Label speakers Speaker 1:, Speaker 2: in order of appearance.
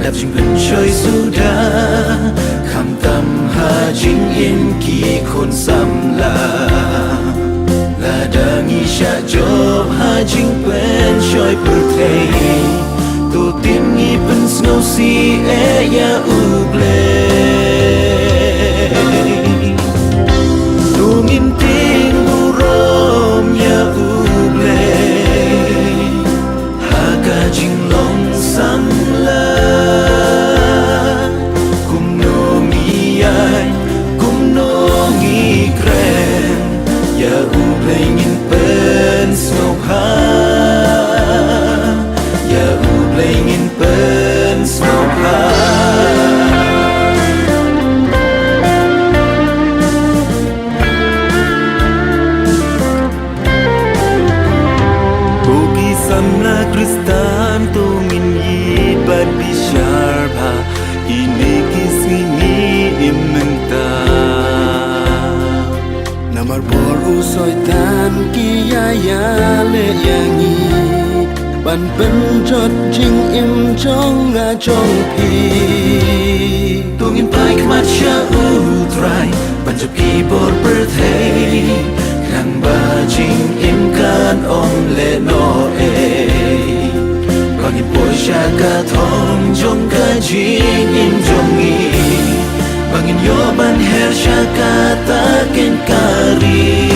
Speaker 1: đạp chính bình chơi suda kham tâm ha chính yên kỳ khôn xăm là đã nghĩ cha job ha chính quen chơi bự thầy tu tim nghĩ bên snow si e ya uble tu ngin ting burom ya uble ha ka jing long sam la kum no mi ai kum no ngi kren ya uble ngin pen snow ha ya uble ngin pen snow ha Samla Kristan tungin yibat bisharba inikisini imenta Namar bor usoitan kiyaya le yangi ban pen jot jing im jong nga jong pi tungin pai kmat sha utrai ban jap ki bor birthday kang ba jing im kan om le no Bangin po siya katong jong ka jing im jongi Bangin yo ban her siya katakin kari